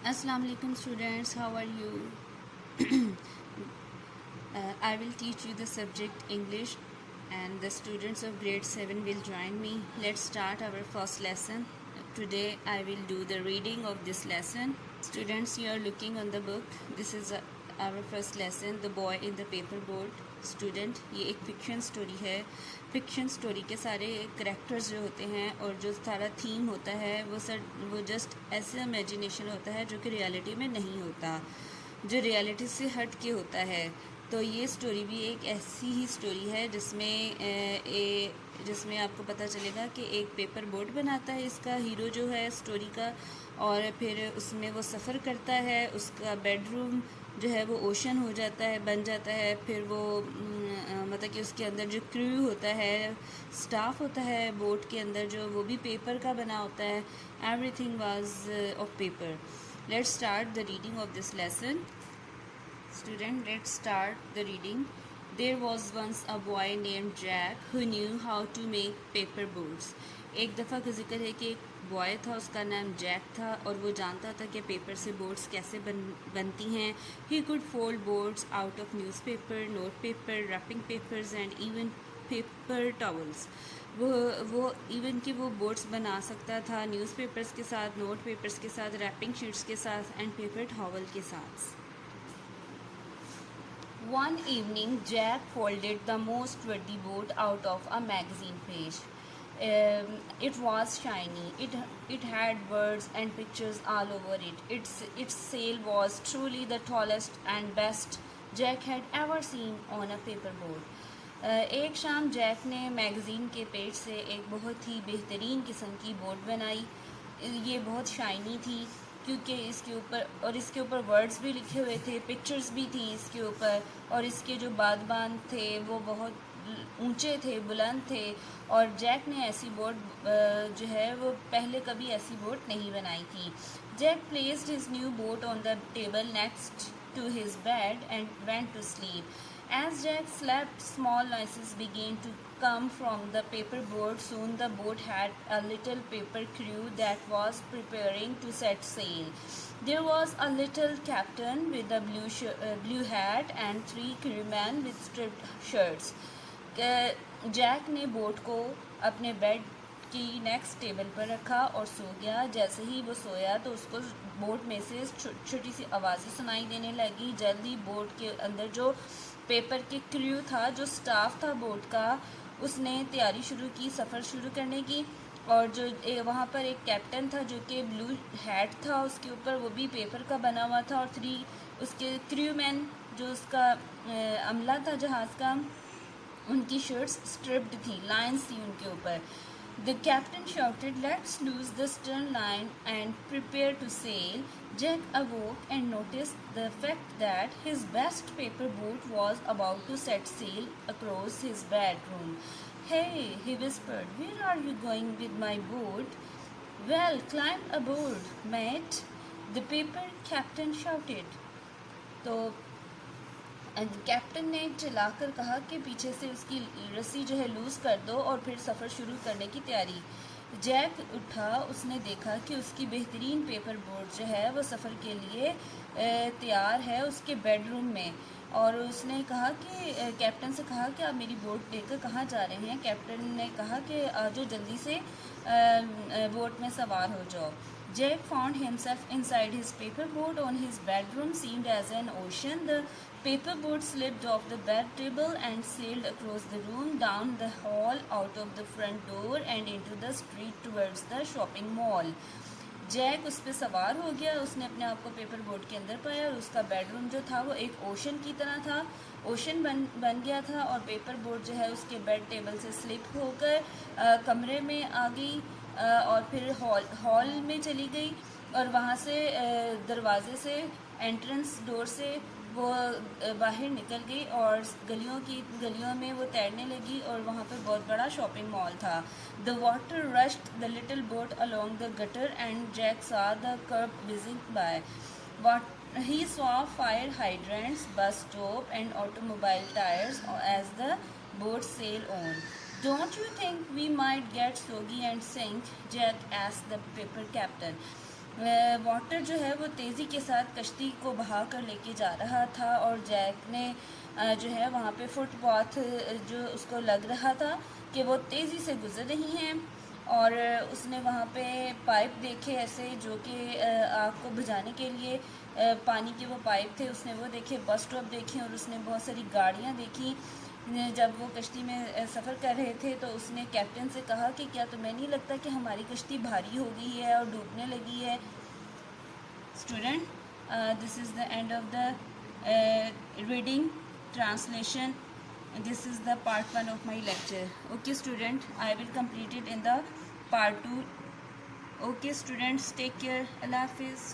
Assalamu alaikum students, how are you? I will teach you the subject English and the students of grade 7 will join me. Let's start our first lesson. Today I will do the reading of this lesson. Students, you are looking on the book. This is our first lesson, The Boy in the Paper Boat. Student, ये एक fiction story है. Fiction story के सारे characters जो होते हैं और जो सारा थीम होता है वो जस्ट ऐसे इमेजिनेशन होता है जो कि रियलिटी में नहीं होता, जो रियलिटी से हट के होता है. तो ये स्टोरी भी एक ऐसी ही स्टोरी है जिसमें आपको पता चलेगा कि एक पेपर बोट बनाता है इसका हीरो जो है स्टोरी का, और फिर उसमें वो सफ़र करता है. उसका बेडरूम जो है वो ओशन हो जाता है, बन जाता है. फिर वो मतलब कि उसके अंदर जो क्रू होता है, स्टाफ होता है बोट के अंदर, जो वो भी पेपर का बना होता है. Everything was of paper. Let's start the reading of this lesson. Student, let's start the reading. There was once a boy named Jack who knew how to make paper boats. एक दफ़ा का जिक्र है कि एक बॉय था, उसका नाम जैक था, और वो जानता था कि पेपर से बोट्स कैसे बनती हैं. He could fold boats out of newspaper, note paper, wrapping papers and even paper towels. वो इवन कि वो बोट्स बना सकता था न्यूज़पेपर्स के साथ, नोट पेपर्स के साथ, रैपिंग शीट्स के साथ एंड पेपर टॉवल के साथ. One evening, Jack folded the most pretty boat out of a magazine page. It was shiny. It had words and pictures all over it. Its sail was truly the tallest and best Jack had ever seen on a paper boat. एक शाम Jack ने magazine के page से एक बहुत ही बेहतरीन किस्म की बोट बनाई. ये बहुत शाइनी थी क्योंकि इसके ऊपर वर्ड्स भी लिखे हुए थे, पिक्चर्स भी थी इसके ऊपर, और इसके जो बादबान थे वो बहुत ऊंचे थे, बुलंद थे. और जैक ने ऐसी बोट जो है वो पहले कभी ऐसी बोट नहीं बनाई थी. Jack placed his new boat on the table next to his bed and went to sleep. As Jack slept, small noises began to come from the paper boat. Soon the boat had a little paper crew that was preparing to set sail. There was a little captain with a blue hat and 3 crewmen with striped shirts. Jack ने boat को अपने bed की next table पर रखा और सो गया. जैसे ही वो सोया तो उसको बोट में से छोटी सी आवाज़ें सुनाई देने लगी. जल्दी बोट के अंदर जो पेपर के क्रू था, जो स्टाफ था बोट का, उसने तैयारी शुरू की सफ़र शुरू करने की. और जो वहाँ पर एक कैप्टन था जो कि ब्लू हैट था उसके ऊपर, वो भी पेपर का बना हुआ था. और 3 उसके क्रू मैन जो उसका अमला था जहाज़ का, उनकी शर्ट्स स्ट्रिप्ड थी, लाइन्स थी उनके ऊपर. The captain shouted, "Let's loose the stern line and prepare to sail." Jack awoke and noticed the fact that his best paper boat was about to set sail across his bedroom. "Hey," he whispered, "where are you going with my boat?" "Well, climb aboard, mate," the paper captain shouted. तो captain ने चिल्लाकर कहा कि पीछे से उसकी रस्सी जो है लूज़ कर दो और फिर सफ़र शुरू करने की तैयारी. जैक उठा. उसने देखा कि उसकी बेहतरीन पेपर बोट जो है वो सफ़र के लिए तैयार है उसके बेडरूम में. और उसने कहा कि कैप्टन से कहा कि आप मेरी बोट लेकर कहाँ जा रहे हैं. कैप्टन ने कहा कि आ जाओ, जल्दी से बोट में सवार हो जाओ. Jack found himself inside his paper boat. On his bedroom seemed as an ocean. The paper boat slipped off the bed table and sailed across the room, down the hall, out of the front door and into the street towards the shopping mall. Jack उस पर सवार हो गया. उसने अपने आप को paper boat के अंदर पाया और उसका बेडरूम जो था वो एक ओशन की तरह था. ओशन बन गया था और पेपर बोट जो है उसके बेड टेबल से स्लिप होकर कमरे में आ गई और फिर हॉल में चली गई. और वहाँ से दरवाज़े से, एंट्रेंस डोर से वो बाहर निकल गई और गलियों में वो तैरने लगी. और वहाँ पर बहुत बड़ा शॉपिंग मॉल था. The water rushed the little boat along the gutter and Jack saw the curb whizzing by. He saw fire hydrants, bus stop and automobile tires as the boat sailed on. "Don't you think we might get soggy and sink?" Jack asked the paper captain. Water जो है वो तेज़ी के साथ कश्ती को बहा कर लेके जा रहा था और जैक ने जो है वहाँ पे फुटपाथ जो उसको लग रहा था कि वो तेज़ी से गुज़र रही हैं और उसने वहाँ पे पाइप देखे ऐसे जो कि आग को बुझाने के लिए पानी के वो पाइप थे, उसने वो देखे, बस स्टॉप देखे और उसने बहुत सारी गाड़ियाँ देखी। जब वो कश्ती में सफ़र कर रहे थे तो उसने कैप्टन से कहा कि क्या तुम्हें नहीं लगता कि हमारी कश्ती भारी हो गई है और डूबने लगी है। Student, this is the end of the reading translation. This is the part 1 of my lecture. Okay student, I will complete it in the part 2. Okay students, take care. Allah Hafiz.